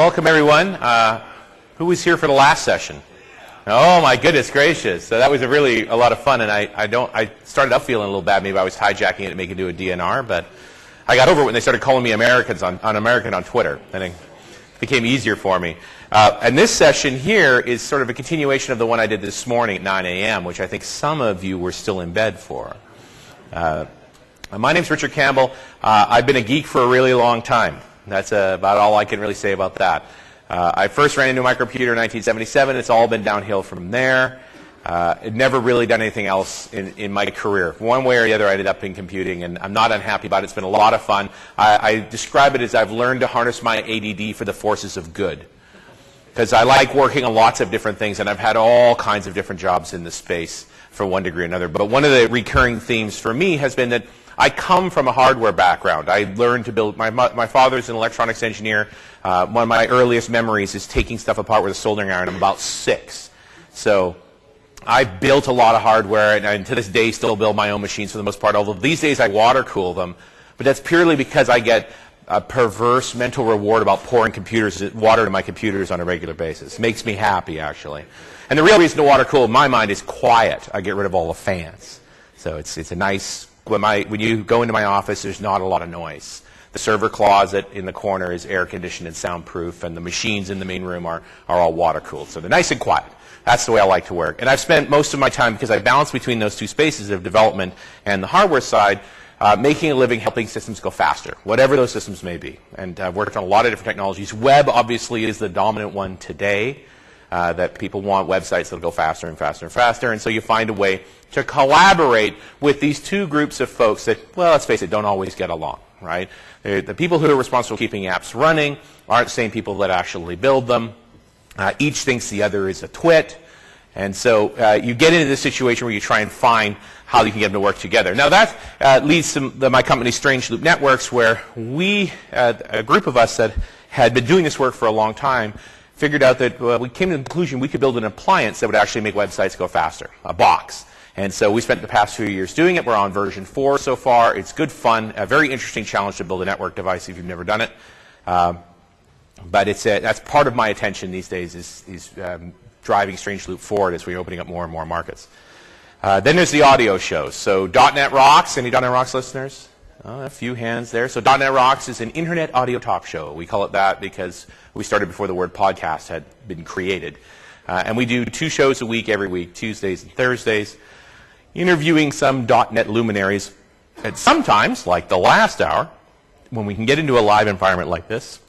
welcome everyone. Who was here for the last session? Oh my goodness gracious! So that was a lot of fun, and I started out feeling a little bad. Maybe I was hijacking it to make it do a DNR, but I got over it when they started calling me American on Twitter, and it became easier for me. And this session here is sort of a continuation of the one I did this morning at 9 a.m., which I think some of you were still in bed for. My name's Richard Campbell. I've been a geek for a really long time. That's about all I can really say about that. I first ran into a microcomputer in 1977. It's all been downhill from there. I'd never really done anything else in my career. One way or the other, I ended up in computing, and I'm not unhappy about it. It's been a lot of fun. I describe it as I've learned to harness my ADD for the forces of good, because I like working on lots of different things, and I've had all kinds of different jobs in this space from one degree or another. But one of the recurring themes for me has been that I come from a hardware background. I learned to build. My father's an electronics engineer. One of my earliest memories is taking stuff apart with a soldering iron. I'm about 6. So I built a lot of hardware, and to this day still build my own machines for the most part, although these days I water cool them. But that's purely because I get a perverse mental reward about pouring water into my computers on a regular basis. It makes me happy, actually. And the real reason to water cool in my mind is quiet. I get rid of all the fans. So it's a nice... When you go into my office, there's not a lot of noise. The server closet in the corner is air conditioned and soundproof, and the machines in the main room are all water cooled. So they're nice and quiet. That's the way I like to work. And I've spent most of my time, because I balance between those two spaces of development and the hardware side, making a living helping systems go faster, whatever those systems may be. And I've worked on a lot of different technologies. Web obviously is the dominant one today. That people want websites that will go faster and faster and faster, and so you find a way to collaborate with these two groups of folks that, well, let's face it, don't always get along, right? The people who are responsible for keeping apps running aren't the same people that actually build them. Each thinks the other is a twit, and so you get into this situation where you try and find how you can get them to work together. Now that leads to my company, Strange Loop Networks, where we, a group of us that had been doing this work for a long time, figured out that we came to the conclusion we could build an appliance that would actually make websites go faster, a box. And so we spent the past few years doing it. We're on version 4 so far. It's good fun, a very interesting challenge to build a network device if you've never done it. But that's part of my attention these days is driving Strange Loop forward as we're opening up more and more markets. Then there's the audio shows. So .NET Rocks, any .NET Rocks listeners? A few hands there. So .NET Rocks is an internet audio talk show. We call it that because we started before the word podcast had been created. And we do 2 shows a week every week, Tuesdays and Thursdays, interviewing some .NET luminaries. And sometimes, like the last hour, when we can get into a live environment like this,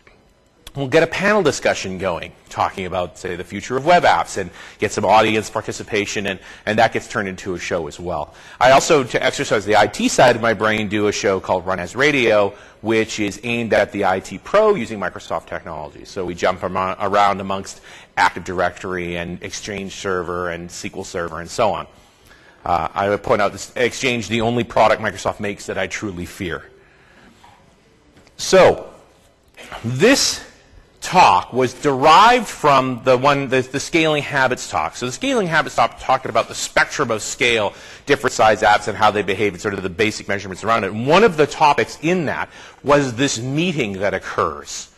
we'll get a panel discussion going, talking about, say, the future of web apps and get some audience participation, and that gets turned into a show as well. I also, to exercise the IT side of my brain, do a show called Run as Radio, which is aimed at the IT pro using Microsoft technology. So we jump around amongst Active Directory and Exchange Server and SQL Server and so on. I would point out this Exchange, the only product Microsoft makes that I truly fear. So this talk was derived from the Scaling Habits talk. So the Scaling Habits talk talked about the spectrum of scale, different size apps and how they behave and sort of the basic measurements around it. And one of the topics in that was this meeting that occurs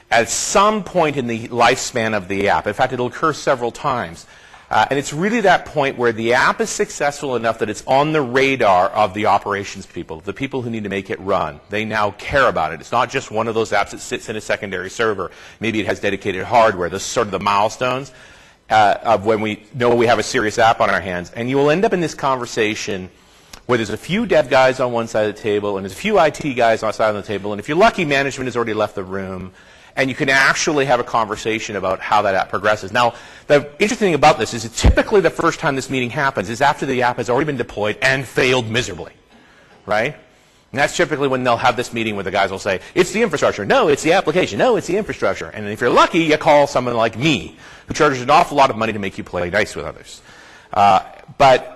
at some point in the lifespan of the app. In fact, it'll occur several times. And it's really that point where the app is successful enough that it's on the radar of the operations people, the people who need to make it run. They now care about it. It's not just one of those apps that sits in a secondary server. Maybe it has dedicated hardware. Those sort of the milestones of when we know we have a serious app on our hands. And you will end up in this conversation where there's a few dev guys on one side of the table and there's a few IT guys on the side of the table. And if you're lucky, management has already left the room. And you can actually have a conversation about how that app progresses. Now, the interesting thing about this is that typically the first time this meeting happens is after the app has already been deployed and failed miserably, right? And that's typically when they'll have this meeting where the guys will say, it's the infrastructure. No, it's the application. No, it's the infrastructure. And if you're lucky, you call someone like me, who charges an awful lot of money to make you play nice with others. But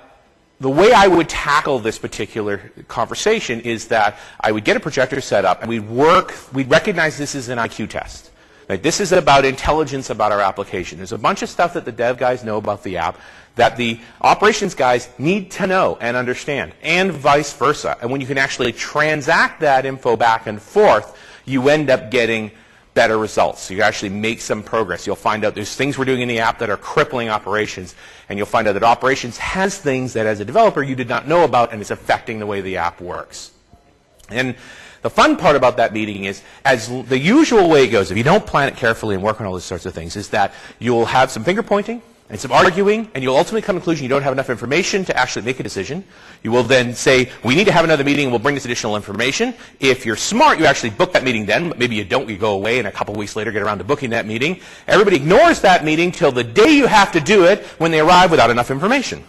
the way I would tackle this particular conversation is that I would get a projector set up and we'd recognize this as an IQ test. Like, this is about intelligence about our application. There's a bunch of stuff that the dev guys know about the app that the operations guys need to know and understand, and vice versa. And when you can actually transact that info back and forth, you end up getting better results. So you actually make some progress. You'll find out there's things we're doing in the app that are crippling operations, and you'll find out that operations has things that as a developer you did not know about, and it's affecting the way the app works. And the fun part about that meeting is, as the usual way it goes, if you don't plan it carefully and work on all these sorts of things, is that you'll have some finger pointing and some arguing, and you'll ultimately come to the conclusion you don't have enough information to actually make a decision. You will then say, we need to have another meeting, and we'll bring this additional information. If you're smart, you actually book that meeting then, but maybe you don't, you go away, and a couple weeks later get around to booking that meeting. Everybody ignores that meeting till the day you have to do it when they arrive without enough information.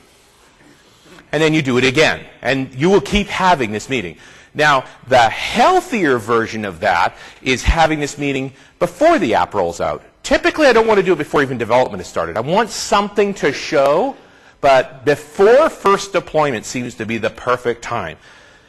And then you do it again, and you will keep having this meeting. Now, the healthier version of that is having this meeting before the app rolls out. Typically, I don't want to do it before even development has started. I want something to show, but before first deployment seems to be the perfect time.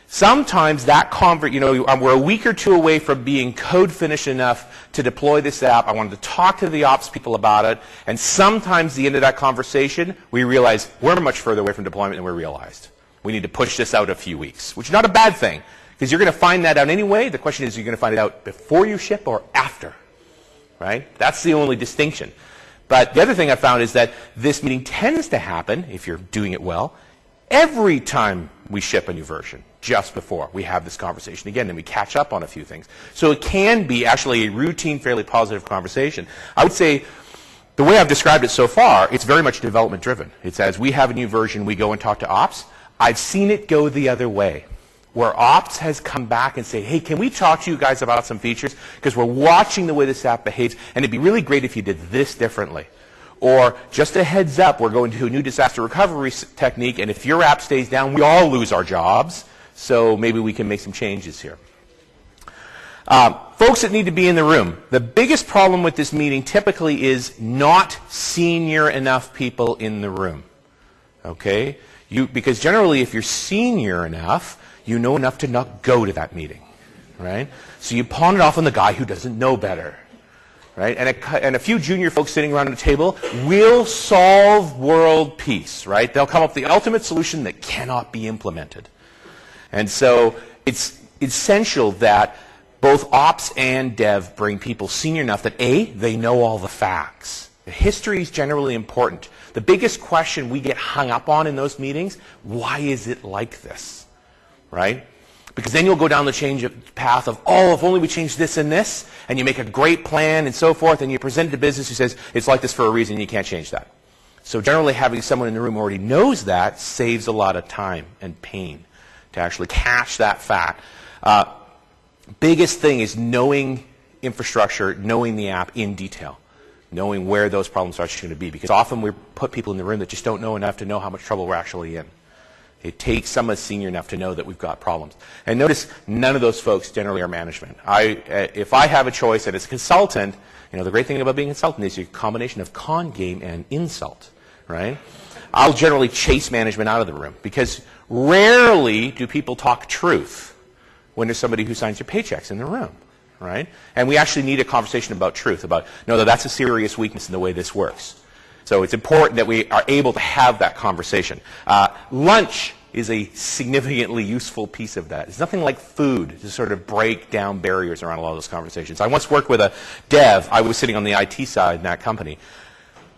Sometimes that we're a week or two away from being code finished enough to deploy this app. I wanted to talk to the ops people about it, and sometimes at the end of that conversation, we realize we're much further away from deployment than we realized. We need to push this out a few weeks, which is not a bad thing, because you're going to find that out anyway. The question is, you're going to find it out before you ship or after, right? That's the only distinction. But the other thing I found is that this meeting tends to happen, if you're doing it well, every time we ship a new version, just before we have this conversation again, and we catch up on a few things. So it can be actually a routine, fairly positive conversation. I would say, the way I've described it so far, it's very much development driven. It's as we have a new version, we go and talk to ops. I've seen it go the other way, where ops has come back and say, hey, can we talk to you guys about some features? Because we're watching the way this app behaves, and it'd be really great if you did this differently. Or, just a heads up, we're going to a new disaster recovery technique, and if your app stays down, we all lose our jobs, so maybe we can make some changes here. Folks that need to be in the room. The biggest problem with this meeting typically is not senior enough people in the room. Okay? Because generally, if you're senior enough, you know enough to not go to that meeting, right? So you pawn it off on the guy who doesn't know better, right? And a few junior folks sitting around the table will solve world peace, right? They'll come up with the ultimate solution that cannot be implemented. And so it's essential that both ops and dev bring people senior enough that A, they know all the facts. The history is generally important. The biggest question we get hung up on in those meetings, why is it like this, right? Because then you'll go down the path of, oh, if only we change this and this, and you make a great plan and so forth, and you present it to business who says, it's like this for a reason, you can't change that. So generally having someone in the room who already knows that saves a lot of time and pain to actually catch that fact. Biggest thing is knowing infrastructure, knowing the app in detail. Knowing where those problems are actually going to be. Because often we put people in the room that just don't know enough to know how much trouble we're actually in. It takes someone senior enough to know that we've got problems. And notice, none of those folks generally are management. If I have a choice and as a consultant, the great thing about being a consultant is you're a combination of con game and insult, right? I'll generally chase management out of the room. Because rarely do people talk truth when there's somebody who signs your paychecks in the room. Right? And we actually need a conversation about truth, about, no, that's a serious weakness in the way this works. So it's important that we are able to have that conversation. Lunch is a significantly useful piece of that. It's nothing like food to sort of break down barriers around a lot of those conversations. I once worked with a dev, I was sitting on the IT side in that company,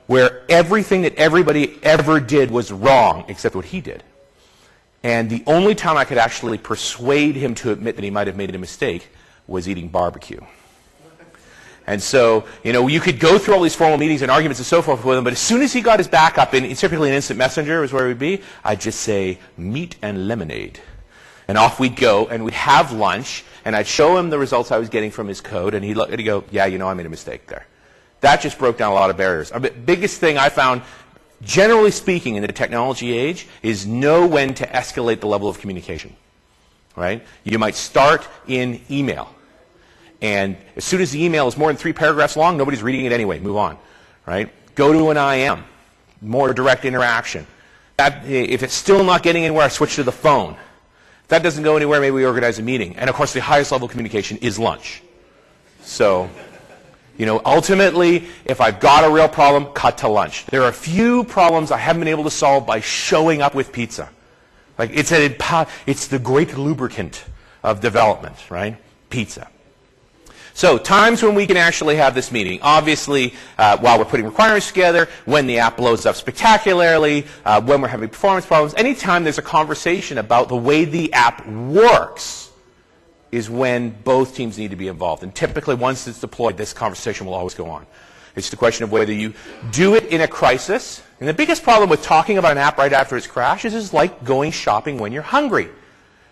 where everything that everybody ever did was wrong except what he did. And the only time I could actually persuade him to admit that he might have made a mistake was eating barbecue. And so, you could go through all these formal meetings and arguments and so forth with him, but as soon as he got his back up, and typically an instant messenger is where he would be, I'd just say, meat and lemonade. And off we'd go, and we'd have lunch, and I'd show him the results I was getting from his code, and he'd go, yeah, I made a mistake there. That just broke down a lot of barriers. The biggest thing I found, generally speaking, in the technology age, is know when to escalate the level of communication. Right? You might start in email. And as soon as the email is more than 3 paragraphs long, nobody's reading it anyway. Move on. Right? Go to an IM. More direct interaction. If it's still not getting anywhere, I switch to the phone. If that doesn't go anywhere, maybe we organize a meeting. And of course, the highest level of communication is lunch. So, ultimately, if I've got a real problem, cut to lunch. There are a few problems I haven't been able to solve by showing up with pizza. Like it's the great lubricant of development, right? Pizza. So times when we can actually have this meeting. Obviously, while we're putting requirements together, when the app blows up spectacularly, when we're having performance problems, anytime there's a conversation about the way the app works is when both teams need to be involved. And typically, once it's deployed, this conversation will always go on. It's the question of whether you do it in a crisis. And the biggest problem with talking about an app right after it's crashed is like going shopping when you're hungry.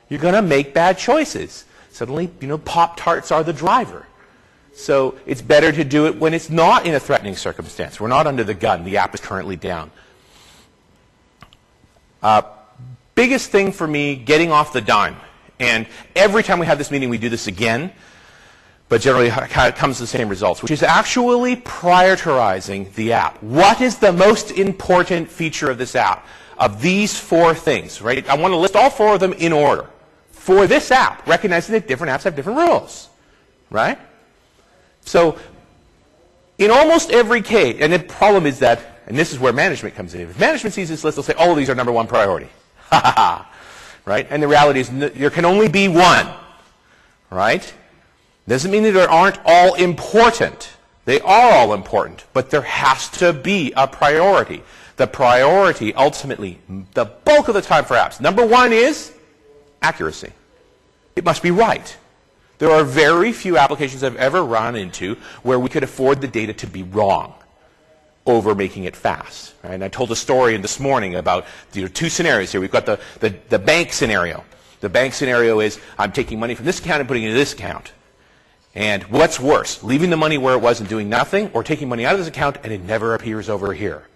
You're going to make bad choices. Suddenly, Pop-Tarts are the driver. So it's better to do it when it's not in a threatening circumstance. We're not under the gun. The app is currently down. Biggest thing for me, getting off the dime. And every time we have this meeting, we do this again. But generally, it comes to the same results, which is actually prioritizing the app. What is the most important feature of this app? Of these 4 things, right? I want to list all 4 of them in order. For this app, recognizing that different apps have different rules, right? So in almost every case, and the problem is that, and this is where management comes in. If management sees this list, they'll say, oh, these are number 1 priority. Right? And the reality is there can only be one. Right? Doesn't mean that they aren't all important. They are all important. But there has to be a priority. The priority, ultimately, the bulk of the time for apps, number 1 is accuracy. It must be right. There are very few applications I've ever run into where we could afford the data to be wrong over making it fast. Right? And I told a story this morning about 2 scenarios here. We've got the bank scenario. The bank scenario is I'm taking money from this account and putting it into this account. And what's worse, leaving the money where it was and doing nothing, or taking money out of this account and it never appears over here?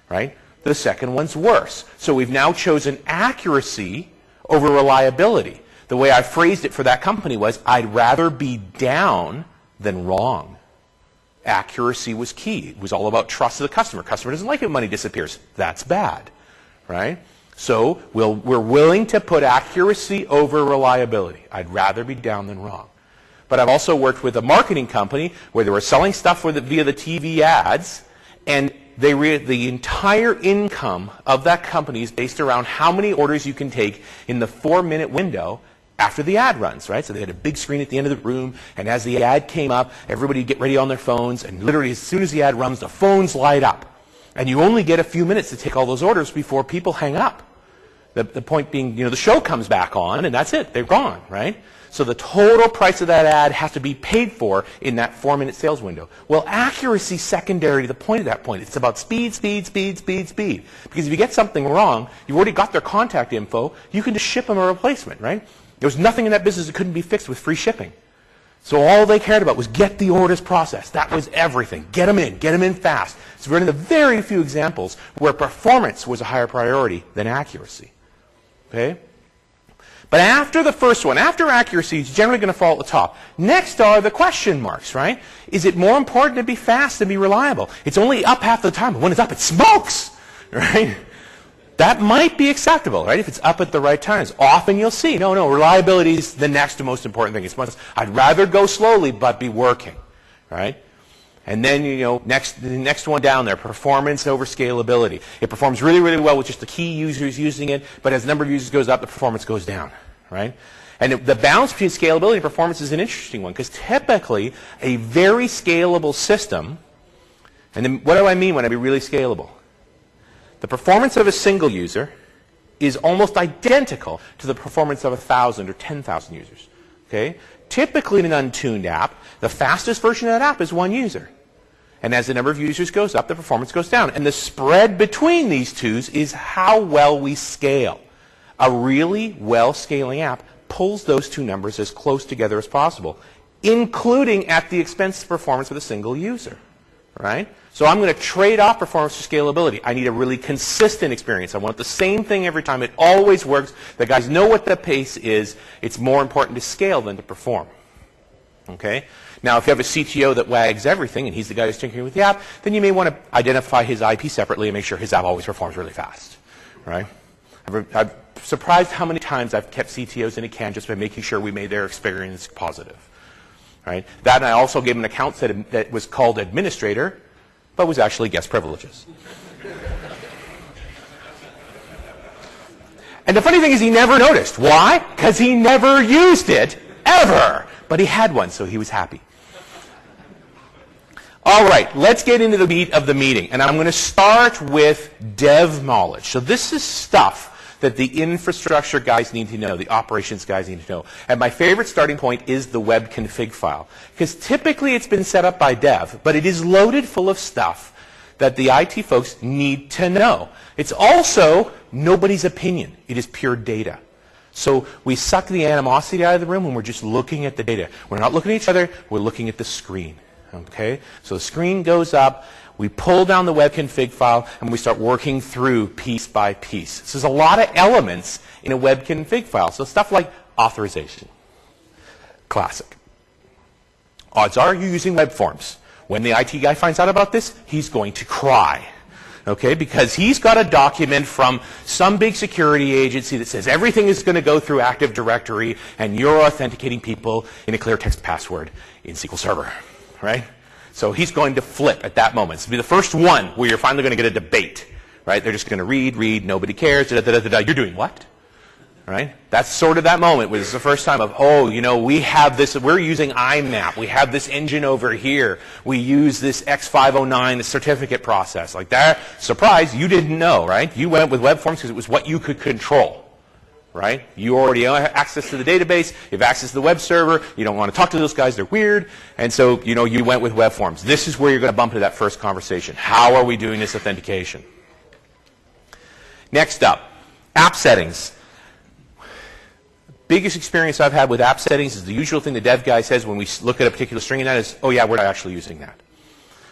Right? The second one's worse. So we've now chosen accuracy over reliability. The way I phrased it for that company was, I'd rather be down than wrong. Accuracy was key. It was all about trust of the customer. Customer doesn't like it when money disappears. That's bad, right? So we're willing to put accuracy over reliability. I'd rather be down than wrong. But I've also worked with a marketing company where they were selling stuff via the TV ads, and the entire income of that company is based around how many orders you can take in the 4-minute window after the ad runs, right? So they had a big screen at the end of the room, and as the ad came up, everybody would get ready on their phones, and literally as soon as the ad runs, the phones light up. And you only get a few minutes to take all those orders before people hang up. The point being, the show comes back on, and that's it. They're gone, right? So the total price of that ad has to be paid for in that 4-minute sales window. Well, accuracy is secondary to the point of that point. It's about speed, speed, speed, speed, speed. Because if you get something wrong, you've already got their contact info, you can just ship them a replacement, right? There was nothing in that business that couldn't be fixed with free shipping. So all they cared about was get the orders processed. That was everything. Get them in fast. So we're in the very few examples where performance was a higher priority than accuracy. Okay? But after the first one, after accuracy, it's generally going to fall at the top. Next are the question marks, right? Is it more important to be fast than be reliable? It's only up half the time, but when it's up, it smokes, right? That might be acceptable, right? If it's up at the right times. Often you'll see, no, reliability is the next most important thing. I'd rather go slowly, but be working, right? And then, the next one down there, performance over scalability. It performs really, really well with just the key users using it, but as the number of users goes up, the performance goes down, right? And the balance between scalability and performance is an interesting one, because typically a very scalable system, and then what do I mean when I be really scalable? The performance of a single user is almost identical to the performance of 1,000 or 10,000 users, okay? Typically in an untuned app, the fastest version of that app is 1 user. And as the number of users goes up, the performance goes down. And the spread between these two is how well we scale. A really well-scaling app pulls those two numbers as close together as possible, including at the expense of performance with a single user, right? So I'm going to trade off performance for scalability. I need a really consistent experience. I want the same thing every time. It always works. The guys know what the pace is. It's more important to scale than to perform. Okay? Now, if you have a CTO that wags everything, and he's the guy who's tinkering with the app, then you may want to identify his IP separately and make sure his app always performs really fast. Right? I'm surprised how many times I've kept CTOs in a can just by making sure we made their experience positive. Right? That, and I also gave him an account that was called administrator, but was actually guest privileges. And the funny thing is he never noticed. Why? Because he never used it, ever. But he had one, so he was happy. All right, let's get into the meat of the meeting. And I'm going to start with dev knowledge. So this is stuff that the infrastructure guys need to know, the operations guys need to know. And my favorite starting point is the web config file. Because typically it's been set up by dev, but it is loaded full of stuff that the IT folks need to know. It's also nobody's opinion. It is pure data. So we suck the animosity out of the room when we're just looking at the data. We're not looking at each other, we're looking at the screen. Okay? So the screen goes up, we pull down the web config file, and we start working through piece by piece. So there's a lot of elements in a web config file. So stuff like authorization. Classic. Odds are you're using web forms. When the IT guy finds out about this, he's going to cry. Okay, because he's got a document from some big security agency that says everything is going to go through Active Directory and you're authenticating people in a clear text password in SQL Server, right? So he's going to flip at that moment. It's going to be the first one where you're finally going to get a debate, right? They're just going to read, nobody cares, You're doing what? Right? That's sort of that moment where it's the first time of, oh, you know, we have this, we're using IMAP, we have this engine over here, we use this X509, the certificate process. Like that, surprise, you didn't know, right? You went with web forms because it was what you could control, right? You already have access to the database, you have access to the web server, you don't want to talk to those guys, they're weird, and so, you know, you went with web forms. This is where you're going to bump into that first conversation. How are we doing this authentication? Next up, app settings. Biggest experience I've had with app settings is the usual thing the dev guy says when we look at a particular string in that is, oh yeah, we're not actually using that.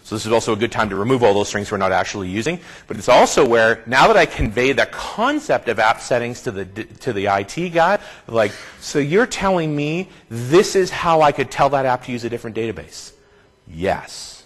So this is also a good time to remove all those strings we're not actually using. But it's also where, now that I convey the concept of app settings to the IT guy, like, so you're telling me this is how I could tell that app to use a different database? Yes,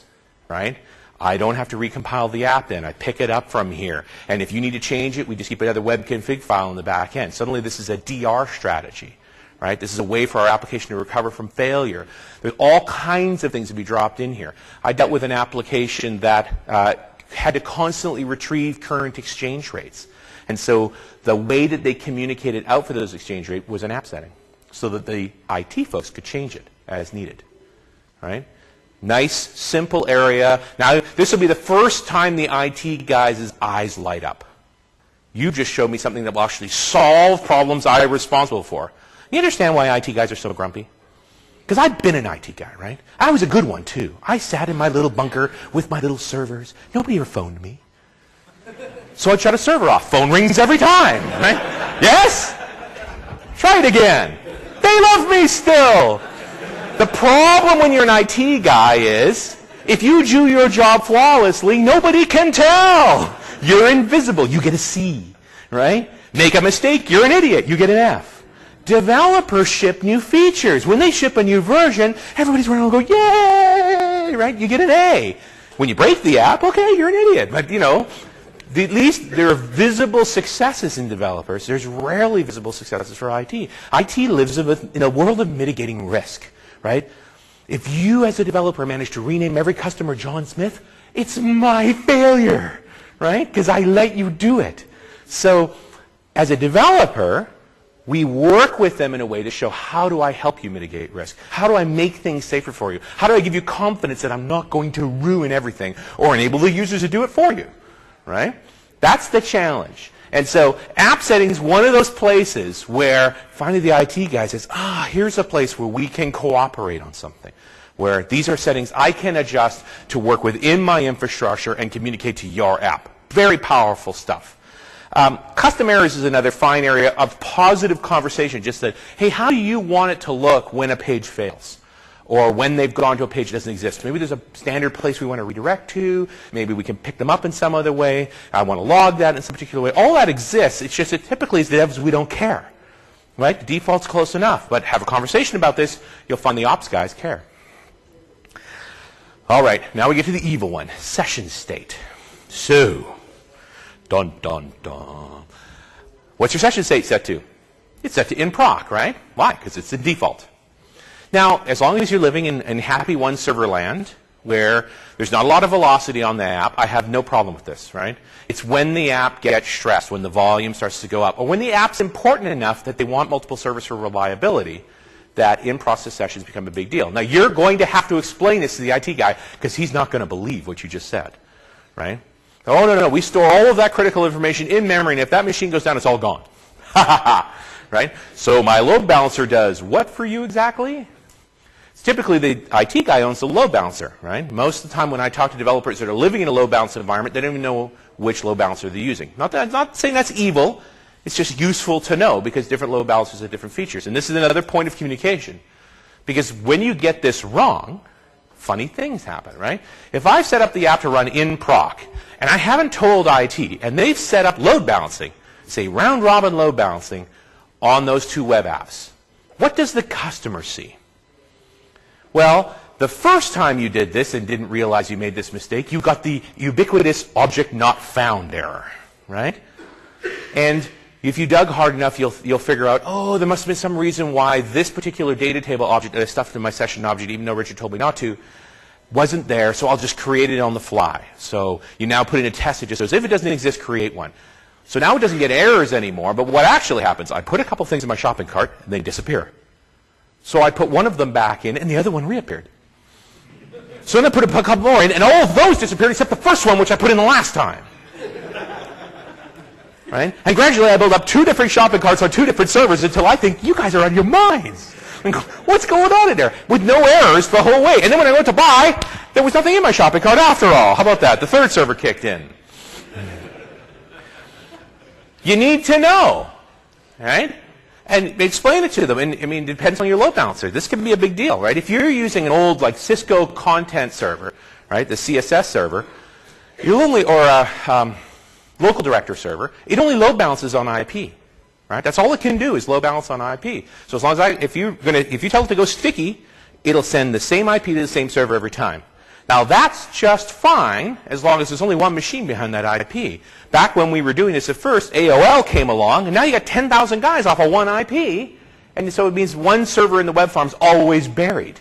right? I don't have to recompile the app then. I pick it up from here. And if you need to change it, we just keep another web config file in the back end. Suddenly this is a DR strategy, right? This is a way for our application to recover from failure. There's all kinds of things to be dropped in here. I dealt with an application that had to constantly retrieve current exchange rates. And so the way that they communicated out for those exchange rates was an app setting so that the IT folks could change it as needed, right? Nice, simple area. Now, this will be the first time the IT guys' eyes light up. You just showed me something that will actually solve problems I'm responsible for. You understand why IT guys are so grumpy? Because I've been an IT guy, right? I was a good one, too. I sat in my little bunker with my little servers. Nobody ever phoned me. So I'd shut a server off. Phone rings every time, right? Yes? Try it again. They love me still. The problem when you're an IT guy is, if you do your job flawlessly, nobody can tell. You're invisible. You get a C, right? Make a mistake, you're an idiot. You get an F. Developers ship new features. When they ship a new version, everybody's running around and go, yay, right? You get an A. When you break the app, okay, you're an idiot. But, you know, at least there are visible successes in developers. There's rarely visible successes for IT. IT lives in a world of mitigating risk. Right? If you as a developer manage to rename every customer John Smith, it's my failure, right? Because I let you do it. So as a developer, we work with them in a way to show how do I help you mitigate risk? How do I make things safer for you? How do I give you confidence that I'm not going to ruin everything or enable the users to do it for you, right? That's the challenge. And so app settings, one of those places where finally the IT guy says, here's a place where we can cooperate on something, where these are settings I can adjust to work within my infrastructure and communicate to your app. Very powerful stuff. Custom errors is another fine area of positive conversation, just that, hey, how do you want it to look when a page fails? Or when they've gone to a page that doesn't exist. Maybe there's a standard place we want to redirect to. Maybe we can pick them up in some other way. I want to log that in some particular way. All that exists. It's just that typically as devs, we don't care. Right? The default's close enough. But have a conversation about this, you'll find the ops guys care. All right, now we get to the evil one, session state. So, dun, dun, dun. What's your session state set to? It's set to in proc, right? Why? Because it's the default. Now, as long as you're living in happy one server land, where there's not a lot of velocity on the app, I have no problem with this, right? It's when the app gets stressed, when the volume starts to go up, or when the app's important enough that they want multiple servers for reliability, that in-process sessions become a big deal. Now, you're going to have to explain this to the IT guy because he's not going to believe what you just said, right? Oh, no, we store all of that critical information in memory, and if that machine goes down, it's all gone. Ha, ha, ha, right? So my load balancer does what for you exactly? Typically, the IT guy owns the load balancer, right? Most of the time when I talk to developers that are living in a load balancer environment, they don't even know which load balancer they're using. Not saying that's evil. It's just useful to know because different load balancers have different features. And this is another point of communication. Because when you get this wrong, funny things happen, right? If I've set up the app to run in proc, and I haven't told IT, and they've set up load balancing, say round-robin load balancing, on those two web apps, what does the customer see? Well, the first time you did this and didn't realize you made this mistake, you got the ubiquitous object not found error, right? And if you dug hard enough, you'll figure out, oh, there must have been some reason why this particular data table object that I stuffed in my session object, even though Richard told me not to, wasn't there, so I'll just create it on the fly. So you now put in a test that just says, if it doesn't exist, create one. So now it doesn't get errors anymore, but what actually happens, I put a couple things in my shopping cart, and they disappear. So I put one of them back in, and the other one reappeared. So then I put a couple more in, and all of those disappeared except the first one, which I put in the last time. Right? And gradually I build up 2 different shopping carts on 2 different servers until I think, you guys are out of your minds. And go, what's going on in there? With no errors the whole way. And then when I went to buy, there was nothing in my shopping cart after all. How about that? The third server kicked in. You need to know. Right? And explain it to them. And I mean, it depends on your load balancer. This can be a big deal, right? If you're using an old like Cisco content server, right, the CSS server, you'll only, or a local director server, it only load balances on IP, right? That's all it can do is load balance on IP. So as long as if you tell it to go sticky, it'll send the same IP to the same server every time. Now that's just fine as long as there's only one machine behind that IP. Back when we were doing this at first, AOL came along, and now you got 10,000 guys off of one IP, and so it means one server in the web farm is always buried,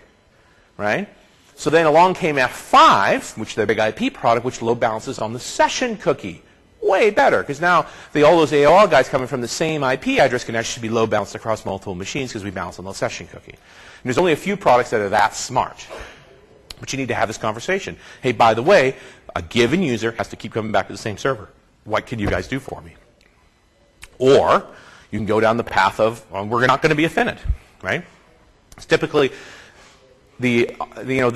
right? So then along came F5, which is their big IP product, which load balances on the session cookie. Way better, because now all those AOL guys coming from the same IP address can actually be load balanced across multiple machines because we balance on the session cookie. And there's only a few products that are that smart. But you need to have this conversation. Hey, by the way, a given user has to keep coming back to the same server. What can you guys do for me? Or you can go down the path of, well, we're not going to be Affinit, right? It's typically the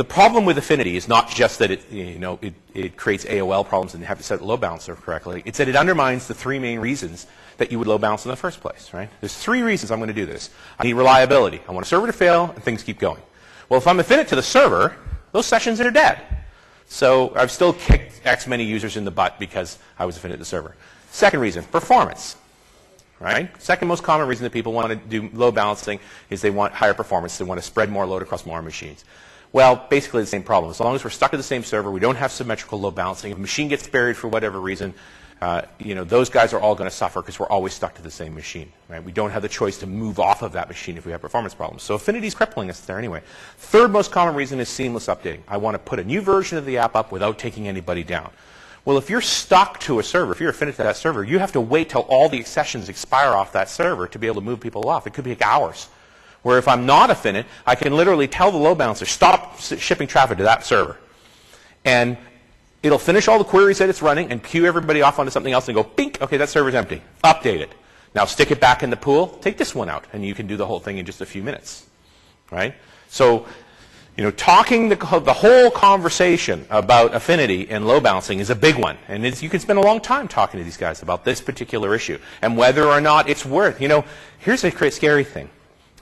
problem with Affinity is not just that it creates AOL problems and you have to set the load balancer correctly. It's that it undermines the 3 main reasons that you would load balance in the first place, right? There's 3 reasons I'm going to do this. I need reliability. I want a server to fail and things keep going. Well, if I'm Affinit to the server, those sessions are dead. So I've still kicked X many users in the butt because I was Affinit to the server. Second reason, performance. Right? Second most common reason that people want to do load balancing is they want higher performance. They want to spread more load across more machines. Well, basically the same problem. As long as we're stuck to the same server, we don't have symmetrical load balancing. If a machine gets buried for whatever reason, those guys are all going to suffer because we're always stuck to the same machine. Right? We don't have the choice to move off of that machine if we have performance problems. So Affinity is crippling us there anyway. Third most common reason is seamless updating. I want to put a new version of the app up without taking anybody down. Well, if you're stuck to a server, if you're Affinit to that server, you have to wait till all the sessions expire off that server to be able to move people off. It could take hours. Where if I'm not Affinit, I can literally tell the load balancer, stop shipping traffic to that server. And it'll finish all the queries that it's running and queue everybody off onto something else and go, bink, okay, that server's empty. Update it. Now stick it back in the pool, take this one out, and you can do the whole thing in just a few minutes. Right? So, talking the whole conversation about Affinity and load balancing is a big one. And you can spend a long time talking to these guys about this particular issue and whether or not it's worth. Here's a scary thing.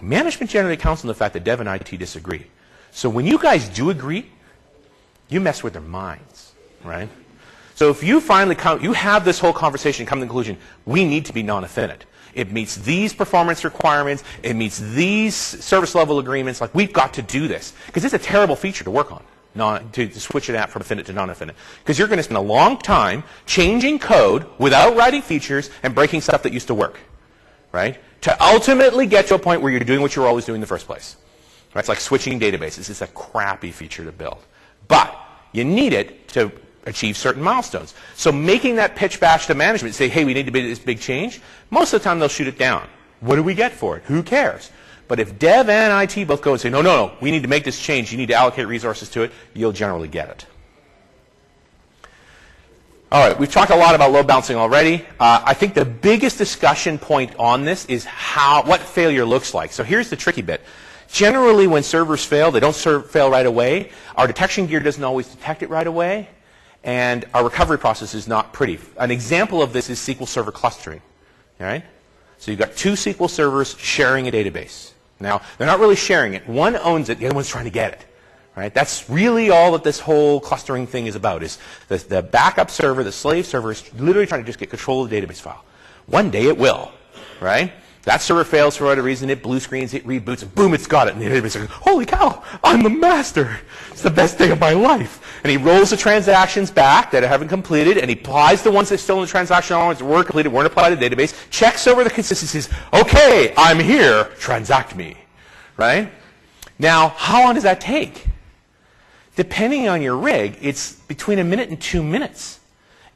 Management generally counts on the fact that dev and IT disagree. So when you guys do agree, you mess with their minds, right? So if you finally you have this whole conversation and come to the conclusion, we need to be non-Affinit. It meets these performance requirements. It meets these service level agreements. Like, we've got to do this. Because it's a terrible feature to work on, to switch an app from Affinit to non-Affinit. Because you're going to spend a long time changing code without writing features and breaking stuff that used to work. Right? To ultimately get to a point where you're doing what you were always doing in the first place. Right? It's like switching databases. It's a crappy feature to build. But you need it to achieve certain milestones. So making that pitch bash to management, say, hey, we need to do this big change, most of the time they'll shoot it down. What do we get for it? Who cares? But if dev and IT both go and say, no, no, no, we need to make this change, you need to allocate resources to it, you'll generally get it. All right, we've talked a lot about load balancing already. I think the biggest discussion point on this is what failure looks like. So here's the tricky bit. Generally, when servers fail, they don't fail right away. Our detection gear doesn't always detect it right away. And our recovery process is not pretty. An example of this is SQL Server clustering. All right? So you've got two SQL servers sharing a database. Now, they're not really sharing it. One owns it, the other one's trying to get it. Right? That's really all that this whole clustering thing is about, is the backup server, the slave server, is literally trying to just get control of the database file. One day it will. Right? That server fails for whatever reason, it blue screens, it reboots, and boom, it's got it. And the database goes, holy cow, I'm the master. It's the best day of my life. And he rolls the transactions back that haven't completed, and he applies the ones that still in the transaction elements were completed, weren't applied to the database, checks over the consistencies. Okay, I'm here, transact me. Right? Now, how long does that take? Depending on your rig, it's between 1 minute and 2 minutes.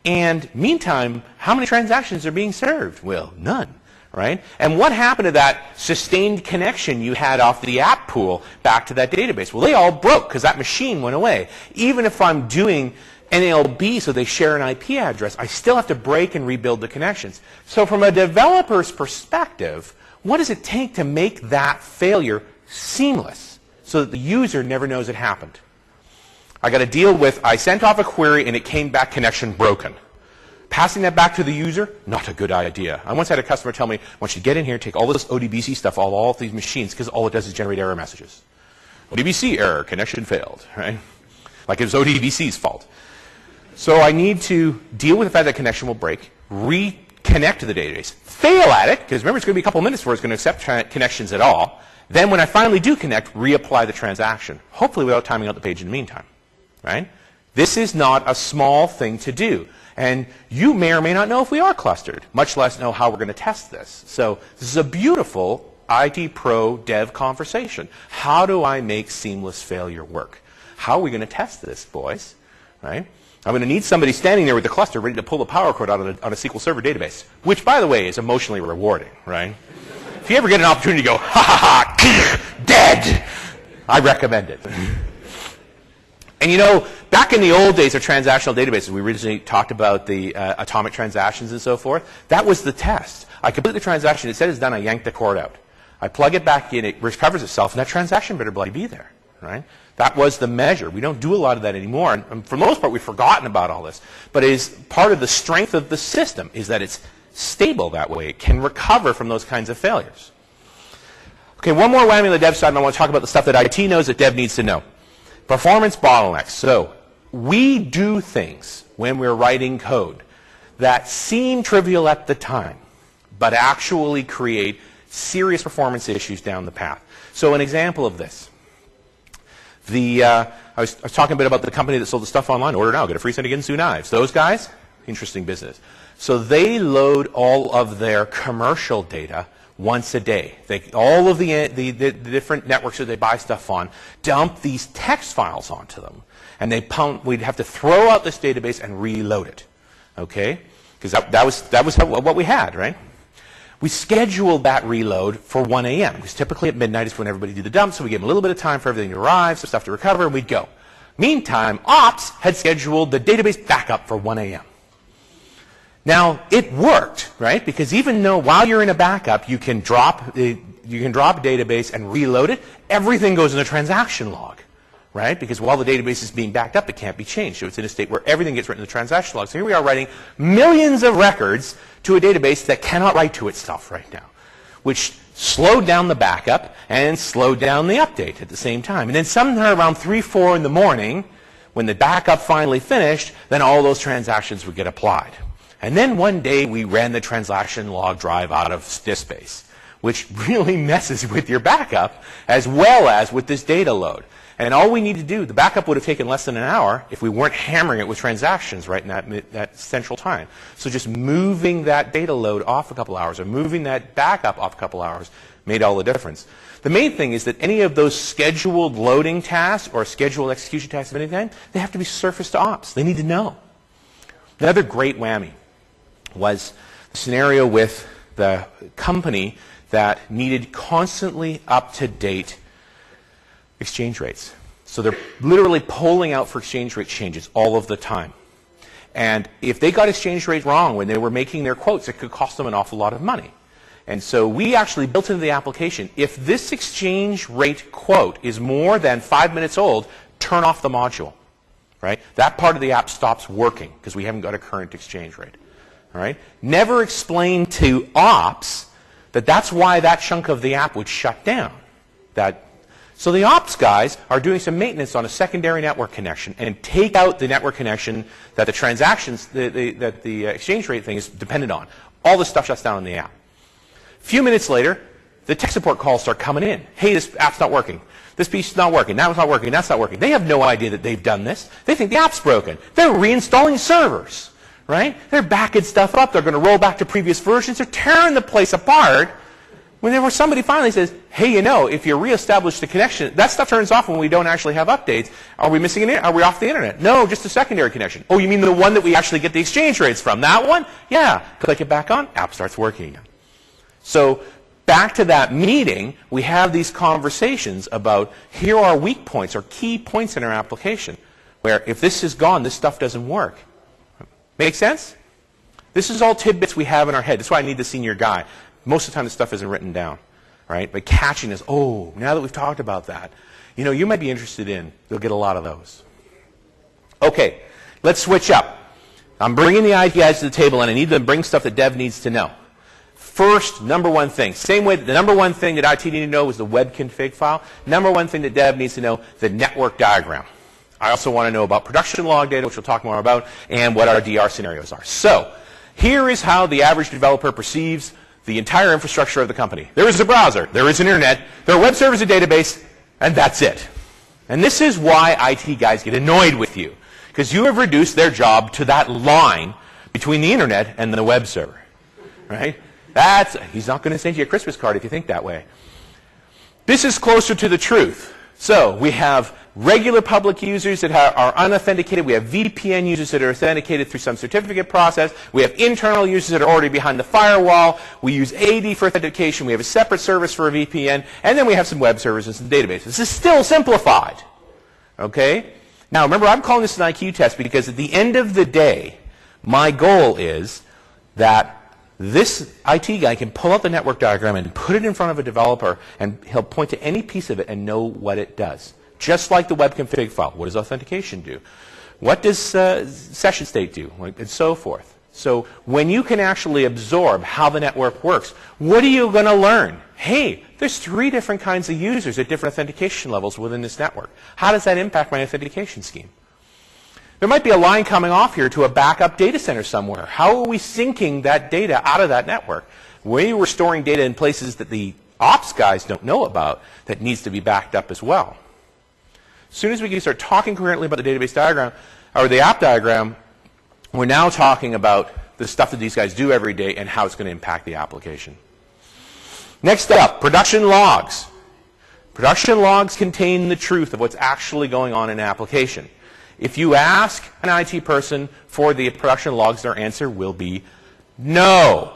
And meantime, how many transactions are being served? Well, none. Right? And what happened to that sustained connection you had off the app pool back to that database? Well, they all broke because that machine went away. Even if I'm doing NALB so they share an IP address, I still have to break and rebuild the connections. So from a developer's perspective, what does it take to make that failure seamless so that the user never knows it happened? I got to deal with, I sent off a query and it came back connection broken. Passing that back to the user, not a good idea. I once had a customer tell me, I want you to get in here, take all this ODBC stuff, all of these machines, because all it does is generate error messages. ODBC error, connection failed, right? Like it was ODBC's fault. So I need to deal with the fact that connection will break, reconnect to the database, fail at it, because remember it's going to be a couple minutes before it's going to accept connections at all. Then when I finally do connect, reapply the transaction, hopefully without timing out the page in the meantime, right? This is not a small thing to do. And you may or may not know if we are clustered, much less know how we're going to test this. So this is a beautiful IT Pro dev conversation. How do I make seamless failure work? How are we going to test this, boys? Right? I'm going to need somebody standing there with the cluster ready to pull the power cord out on a SQL Server database, which, by the way, is emotionally rewarding. Right? If you ever get an opportunity to go, ha ha ha, dead, I recommend it. And you know, back in the old days of transactional databases, we originally talked about the atomic transactions and so forth. That was the test. I complete the transaction. It said it's done. I yank the cord out. I plug it back in. It recovers itself, and that transaction better bloody be there. Right? That was the measure. We don't do a lot of that anymore. And for the most part, we've forgotten about all this. But it is part of the strength of the system is that it's stable that way. It can recover from those kinds of failures. Okay, one more whammy on the dev side, and I want to talk about the stuff that IT knows that dev needs to know. Performance bottlenecks. So we do things when we're writing code that seem trivial at the time, but actually create serious performance issues down the path. So an example of this. I was talking a bit about the company that sold the stuff online. Order now, get a free set of Ginsu knives. Those guys, interesting business. So they load all of their commercial data once a day. All of the different networks that they buy stuff on dump these text files onto them. And we'd have to throw out this database and reload it. Okay? Because that was what we had, right? We scheduled that reload for 1 a.m. Because typically at midnight is when everybody did the dump, so we gave them a little bit of time for everything to arrive, some stuff to recover, and we'd go. Meantime, Ops had scheduled the database backup for 1 a.m. Now, it worked, right? Because even though while you're in a backup, you can drop a database and reload it, everything goes in the transaction log, right? Because while the database is being backed up, it can't be changed. So it's in a state where everything gets written in the transaction log. So here we are writing millions of records to a database that cannot write to itself right now, which slowed down the backup and slowed down the update at the same time. And then somewhere around 3, 4 in the morning, when the backup finally finished, then all those transactions would get applied. And then one day we ran the transaction log drive out of disk space, which really messes with your backup as well as with this data load. And all we need to do, the backup would have taken less than an hour if we weren't hammering it with transactions right in that central time. So just moving that data load off a couple hours or moving that backup off a couple hours made all the difference. The main thing is that any of those scheduled loading tasks or scheduled execution tasks of any kind, they have to be surfaced to ops. They need to know. Another great whammy was the scenario with the company that needed constantly up-to-date exchange rates. So they're literally polling out for exchange rate changes all of the time. And if they got exchange rate wrong when they were making their quotes, it could cost them an awful lot of money. And so we actually built into the application, if this exchange rate quote is more than 5 minutes old, turn off the module. Right? That part of the app stops working because we haven't got a current exchange rate. All right? Never explain to ops that that's why that chunk of the app would shut down. So the ops guys are doing some maintenance on a secondary network connection and take out the network connection that the transactions, that the exchange rate thing is dependent on. All this stuff shuts down in the app. A few minutes later, the tech support calls start coming in. Hey, this app's not working. This piece is not working. That one's not working. That's not working. They have no idea that they've done this. They think the app's broken. They're reinstalling servers. Right? They're backing stuff up. They're going to roll back to previous versions. They're tearing the place apart. Whenever somebody finally says, hey, you know, if you reestablish the connection, that stuff turns off when we don't actually have updates. Are we missing an? Are we off the internet? No, just a secondary connection. Oh, you mean the one that we actually get the exchange rates from? That one? Yeah. Click it back on. App starts working again. So back to that meeting, we have these conversations about here are weak points or key points in our application where if this is gone, this stuff doesn't work. Make sense? This is all tidbits we have in our head. That's why I need the senior guy. Most of the time, this stuff isn't written down, right? But catching this, oh, now that we've talked about that, you know, you might be interested in. You'll get a lot of those. Okay, let's switch up. I'm bringing the IT guys to the table, and I need them to bring stuff that dev needs to know. First, number one thing. Same way that the number one thing that IT needed to know was the web config file. Number one thing that dev needs to know, the network diagram. I also want to know about production log data, which we'll talk more about, and what our DR scenarios are. So here is how the average developer perceives the entire infrastructure of the company. There is a browser. There is an internet. There are web servers, a database, and that's it. And this is why IT guys get annoyed with you, because you have reduced their job to that line between the internet and the web server. Right? He's not going to send you a Christmas card if you think that way. This is closer to the truth. So we have regular public users that are unauthenticated. We have VPN users that are authenticated through some certificate process. We have internal users that are already behind the firewall. We use AD for authentication. We have a separate service for a VPN. And then we have some web servers and some databases. This is still simplified. Okay? Now, remember, I'm calling this an IQ test because at the end of the day, my goal is that this IT guy can pull out the network diagram and put it in front of a developer, and he'll point to any piece of it and know what it does. Just like the web config file. What does authentication do? What does session state do? And so forth. So when you can actually absorb how the network works, what are you going to learn? Hey, there's 3 different kinds of users at different authentication levels within this network. How does that impact my authentication scheme? There might be a line coming off here to a backup data center somewhere. How are we syncing that data out of that network? Maybe we're storing data in places that the ops guys don't know about that needs to be backed up as well. As soon as we can start talking coherently about the database diagram, or the app diagram, we're now talking about the stuff that these guys do every day and how it's going to impact the application. Next up, production logs. Production logs contain the truth of what's actually going on in an application. If you ask an IT person for the production logs, their answer will be no.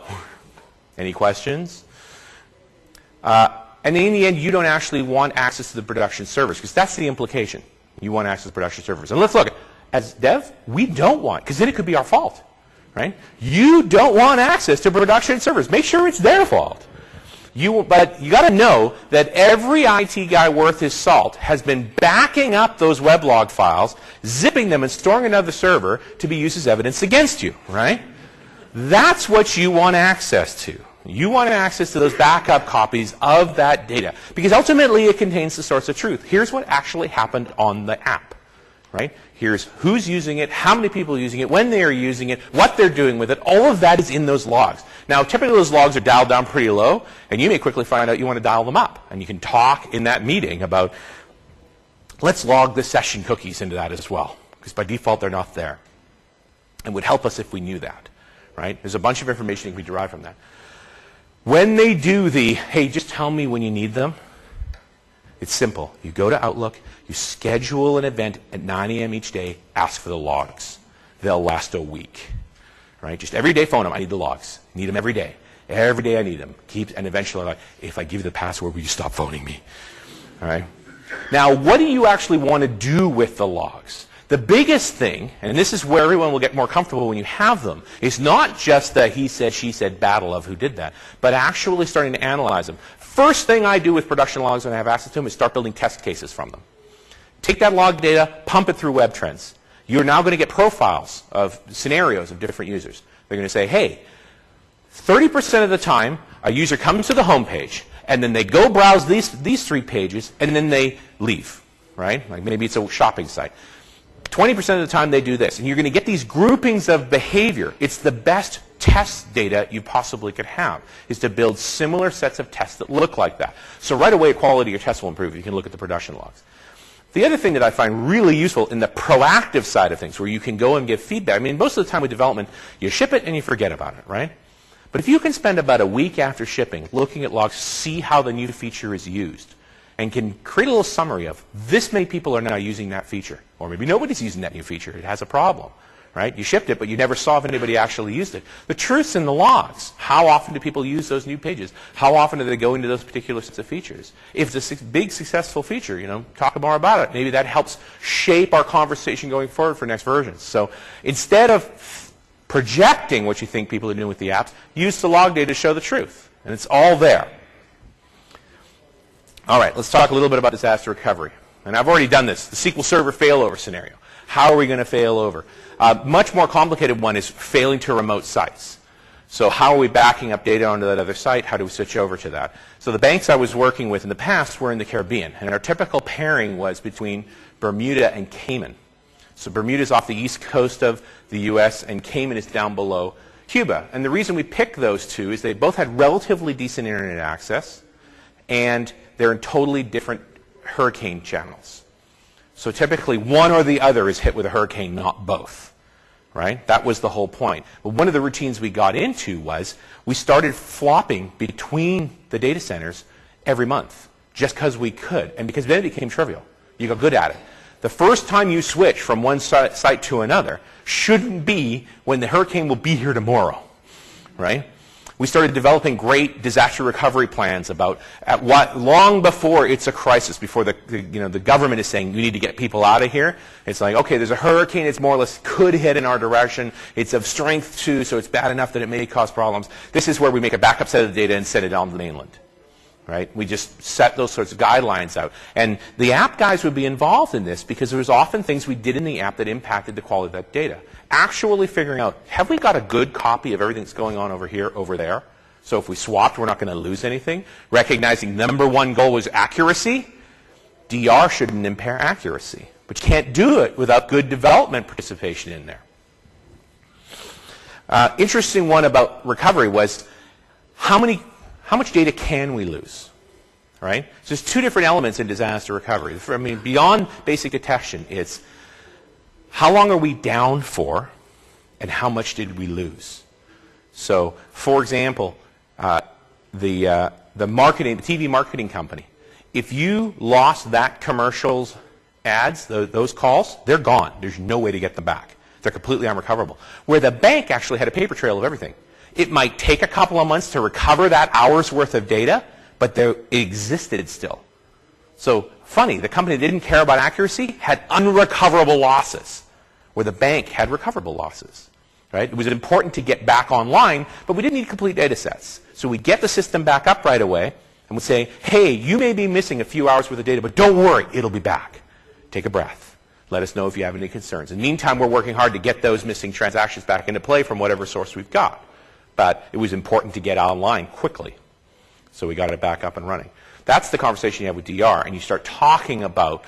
Any questions? And in the end, you don't actually want access to the production servers, because that's the implication. You want access to production servers. And let's look. As dev, we don't want, because then it could be our fault. Right? You don't want access to production servers. Make sure it's their fault. But you got to know that every IT guy worth his salt has been backing up those weblog files, zipping them and storing another server to be used as evidence against you, right? That's what you want access to. You want access to those backup copies of that data, because ultimately it contains the source of truth. Here's what actually happened on the app, right? Here's who's using it, how many people are using it, when they are using it, what they're doing with it. All of that is in those logs. Now, typically those logs are dialed down pretty low, and you may quickly find out you want to dial them up. And you can talk in that meeting about, let's log the session cookies into that as well, because by default they're not there. It would help us if we knew that, right? There's a bunch of information that can be derived from that. When they do the, hey, just tell me when you need them, it's simple. You go to Outlook, you schedule an event at 9 a.m. each day, ask for the logs. They'll last a week. Right? Just every day phone them, I need the logs. Need them every day. Every day I need them. And eventually I'm like, if I give you the password, will you stop phoning me? All right? Now, what do you actually want to do with the logs? The biggest thing, and this is where everyone will get more comfortable when you have them, is not just the he said, she said battle of who did that, but actually starting to analyze them. First thing I do with production logs when I have access to them is start building test cases from them. Take that log data, pump it through Web Trends. You're now going to get profiles of scenarios of different users. They're going to say, hey, 30% of the time, a user comes to the home page, and then they go browse these 3 pages, and then they leave, right? Like maybe it's a shopping site. 20% of the time they do this. And you're going to get these groupings of behavior. It's the best test data you possibly could have, is to build similar sets of tests that look like that. So right away, quality of your tests will improve. You can look at the production logs. The other thing that I find really useful in the proactive side of things, where you can go and give feedback, I mean, most of the time with development, you ship it and you forget about it, right? But if you can spend about a week after shipping looking at logs, see how the new feature is used, and can create a little summary of this many people are now using that feature, or maybe nobody's using that new feature, it has a problem, right? You shipped it, but you never saw if anybody actually used it. The truth's in the logs. How often do people use those new pages? How often do they go into those particular sets of features? If it's a big successful feature, talk more about it. Maybe that helps shape our conversation going forward for next versions. So instead of projecting what you think people are doing with the apps, use the log data to show the truth. And it's all there. All right, let's talk a little bit about disaster recovery. And I've already done this, the SQL Server failover scenario. How are we going to fail over? Much more complicated one is failing to remote sites. So how are we backing up data onto that other site? How do we switch over to that? So the banks I was working with in the past were in the Caribbean. And our typical pairing was between Bermuda and Cayman. So Bermuda is off the east coast of the US, and Cayman is down below Cuba. And the reason we picked those two is they both had relatively decent internet access, and they're in totally different hurricane channels. So typically one or the other is hit with a hurricane, not both. Right? That was the whole point. But one of the routines we got into was we started flopping between the data centers every month, just because we could. And because then it became trivial. You got good at it. The first time you switch from one site to another shouldn't be when the hurricane will be here tomorrow. Right? We started developing great disaster recovery plans about long before it's a crisis, before the government is saying you need to get people out of here. It's like, okay, there's a hurricane, it's more or less could hit in our direction. It's of strength 2, so it's bad enough that it may cause problems. This is where we make a backup set of the data and send it on the mainland. Right? We just set those sorts of guidelines out. And the app guys would be involved in this because there was often things we did in the app that impacted the quality of that data. Actually figuring out, have we got a good copy of everything that's going on over here, over there? So if we swapped, we're not going to lose anything. Recognizing number one goal was accuracy. DR shouldn't impair accuracy. But you can't do it without good development participation in there. Interesting one about recovery was how much data can we lose? Right? So there's 2 different elements in disaster recovery. I mean, beyond basic detection, it's how long are we down for, and how much did we lose? So, for example, the TV marketing company, if you lost that commercial's ads, those calls, they're gone. There's no way to get them back. They're completely unrecoverable. Where the bank actually had a paper trail of everything. It might take a couple of months to recover that hour's worth of data, but it existed still. So, funny, the company that didn't care about accuracy had unrecoverable losses, where the bank had recoverable losses. Right? It was important to get back online, but we didn't need complete data sets. So we get the system back up right away, and we say, hey, you may be missing a few hours worth of data, but don't worry, it'll be back. Take a breath. Let us know if you have any concerns. In the meantime, we're working hard to get those missing transactions back into play from whatever source we've got. But it was important to get online quickly. So we got it back up and running. That's the conversation you have with DR, and you start talking about,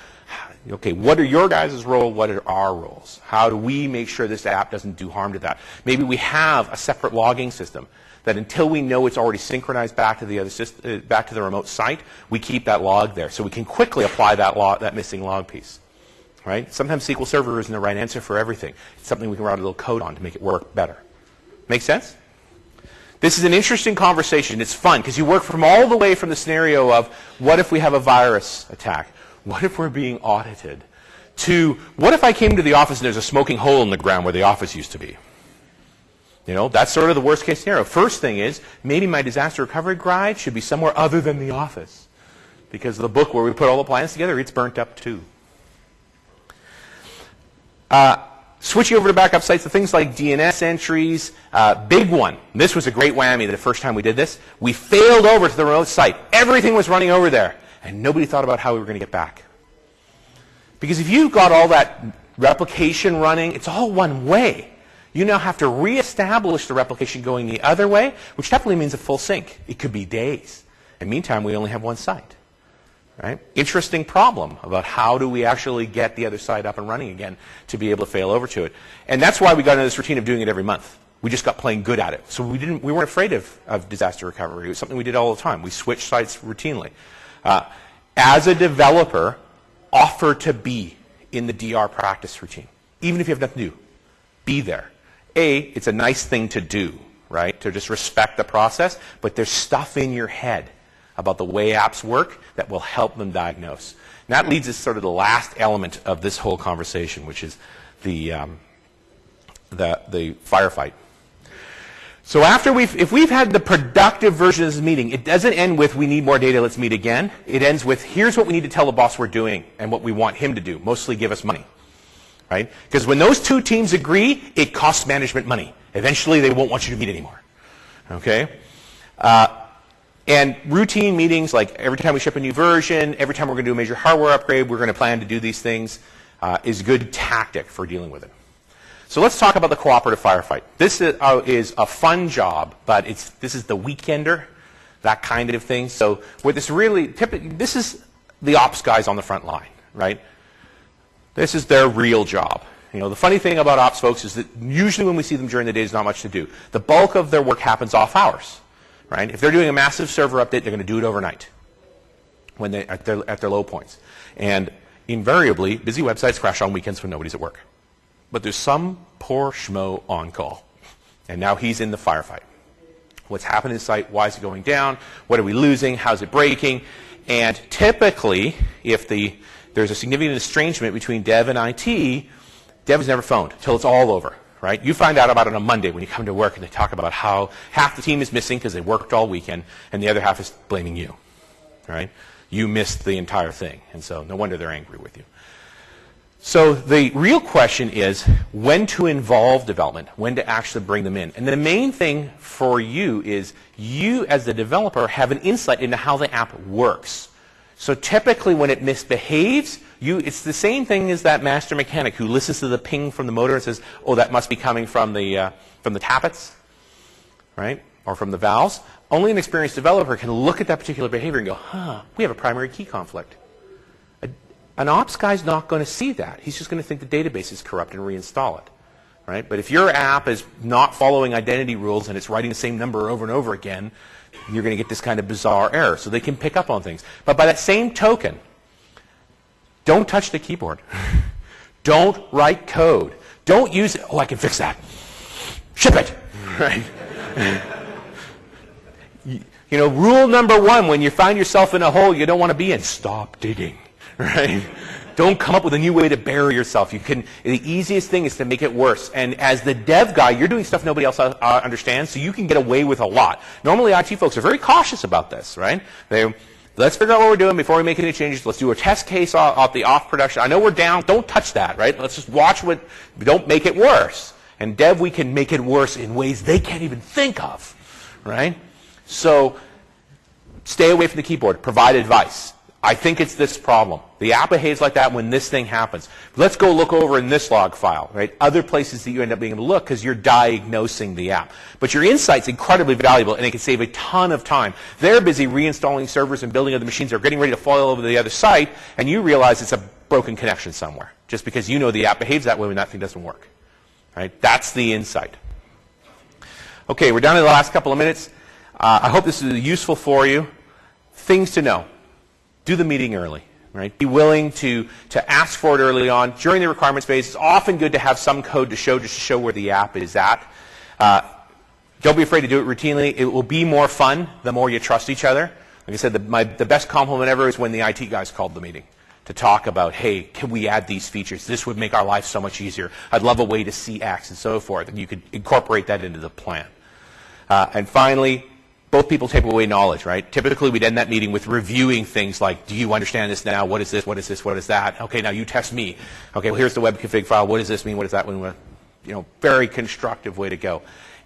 okay, what are your guys' roles? What are our roles? How do we make sure this app doesn't do harm to that? Maybe we have a separate logging system that until we know it's already synchronized back to the other system, back to the remote site, we keep that log there so we can quickly apply that missing log piece. Right? Sometimes SQL Server isn't the right answer for everything. It's something we can write a little code on to make it work better. Make sense? This is an interesting conversation. It's fun because you work from all the way from the scenario of what if we have a virus attack? What if we're being audited? To what if I came to the office and there's a smoking hole in the ground where the office used to be? You know, that's sort of the worst case scenario. First thing is, maybe my disaster recovery guide should be somewhere other than the office. Because the book where we put all the plans together, it's burnt up too. Switching over to backup sites, the things like DNS entries, big one. This was a great whammy the first time we did this. We failed over to the remote site. Everything was running over there. And nobody thought about how we were going to get back. Because if you've got all that replication running, it's all one way. You now have to reestablish the replication going the other way, which definitely means a full sync. It could be days. In the meantime, we only have one site. Right? Interesting problem about how do we actually get the other side up and running again to be able to fail over to it. And that's why we got into this routine of doing it every month. We just got plain good at it. So we weren't afraid of disaster recovery. It was something we did all the time. We switched sites routinely. As a developer, offer to be in the DR practice routine. Even if you have nothing to do, be there. It's a nice thing to do, right? To just respect the process, but there's stuff in your head about the way apps work that will help them diagnose. And that leads us sort of the last element of this whole conversation, which is the firefight. So if we've had the productive version of this meeting, it doesn't end with we need more data, let's meet again. It ends with here's what we need to tell the boss we're doing and what we want him to do, mostly give us money. Right? Because when those two teams agree, it costs management money. Eventually, they won't want you to meet anymore. Okay? And routine meetings, like every time we ship a new version, every time we're going to do a major hardware upgrade, we're going to plan to do these things, is a good tactic for dealing with it. So let's talk about the cooperative firefight. This is a fun job, but this is the weekender, that kind of thing. So what this really, this is the ops guys on the front line, right? This is their real job. You know, the funny thing about ops folks is that usually when we see them during the day, there's not much to do. The bulk of their work happens off hours, right? If they're doing a massive server update, they're going to do it overnight when they at their low points. And invariably, busy websites crash on weekends when nobody's at work. But there's some poor schmo on call, and now he's in the firefight. What's happened in the site? Why is it going down? What are we losing? How's it breaking? And typically, if there's a significant estrangement between dev and IT, dev is never phoned until it's all over, right? You find out about it on a Monday when you come to work and they talk about how half the team is missing because they worked all weekend and the other half is blaming you, right? You missed the entire thing, and so no wonder they're angry with you. So the real question is when to involve development, when to actually bring them in. And the main thing for you is you as the developer have an insight into how the app works. So typically when it misbehaves, it's the same thing as that master mechanic who listens to the ping from the motor and says, oh, that must be coming from the tappets, right? Or from the valves. Only an experienced developer can look at that particular behavior and go, we have a primary key conflict. An ops guy's not going to see that. He's just going to think the database is corrupt and reinstall it, right? But if your app is not following identity rules and it's writing the same number over and over again, you're going to get this kind of bizarre error. So they can pick up on things. But by that same token, don't touch the keyboard. Don't write code. Don't use it. Oh, I can fix that. Ship it. Right? You know, rule number one, when you find yourself in a hole you don't want to be in, stop digging. Right? Don't come up with a new way to bury yourself. The easiest thing is to make it worse. And as the dev guy, you're doing stuff nobody else understands, so you can get away with a lot. Normally, IT folks are very cautious about this, right? Let's figure out what we're doing before we make any changes. Let's do a test case off the off production. I know we're down. Don't touch that, right? Let's just watch don't make it worse. And dev, we can make it worse in ways they can't even think of, right? So stay away from the keyboard. Provide advice. I think it's this problem. The app behaves like that when this thing happens. Let's go look over in this log file, right? Other places that you end up being able to look because you're diagnosing the app. But your insight's incredibly valuable, and it can save a ton of time. They're busy reinstalling servers and building other machines. They're getting ready to fall over to the other site, and you realize it's a broken connection somewhere just because you know the app behaves that way when that thing doesn't work, right? That's the insight. Okay, we're down to the last couple of minutes. I hope this is useful for you. Things to know. Do the meeting early, right? Be willing to ask for it early on. During the requirements phase, it's often good to have some code to show just to show where the app is at. Don't be afraid to do it routinely. It will be more fun the more you trust each other. Like I said, the best compliment ever is when the IT guys called the meeting. to talk about, hey, can we add these features? This would make our life so much easier. I'd love a way to see X and so forth. And you could incorporate that into the plan. And finally, both people take away knowledge, right? Typically, we'd end that meeting with reviewing things like, do you understand this now? What is this? What is this? What is that? Okay, now you test me. Okay, well, here's the web config file. What does this mean? What does that mean? You know, very constructive way to go.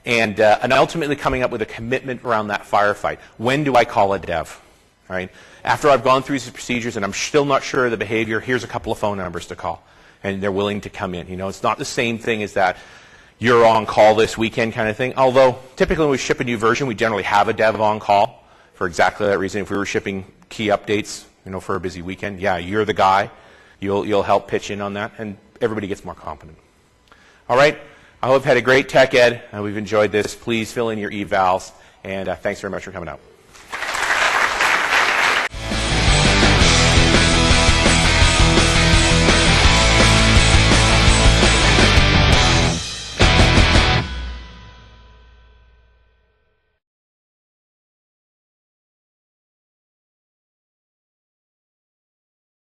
And ultimately coming up with a commitment around that firefight. When do I call a dev? All right? After I've gone through these procedures and I'm still not sure of the behavior, here's a couple of phone numbers to call. And they're willing to come in. You know, it's not the same thing as that you're on call this weekend kind of thing. Although, typically when we ship a new version, we generally have a dev on call for exactly that reason. If we were shipping key updates, you know, for a busy weekend, yeah, you're the guy. You'll help pitch in on that, and everybody gets more competent. All right. I hope you've had a great Tech Ed. We've enjoyed this. Please fill in your evals, and thanks very much for coming out.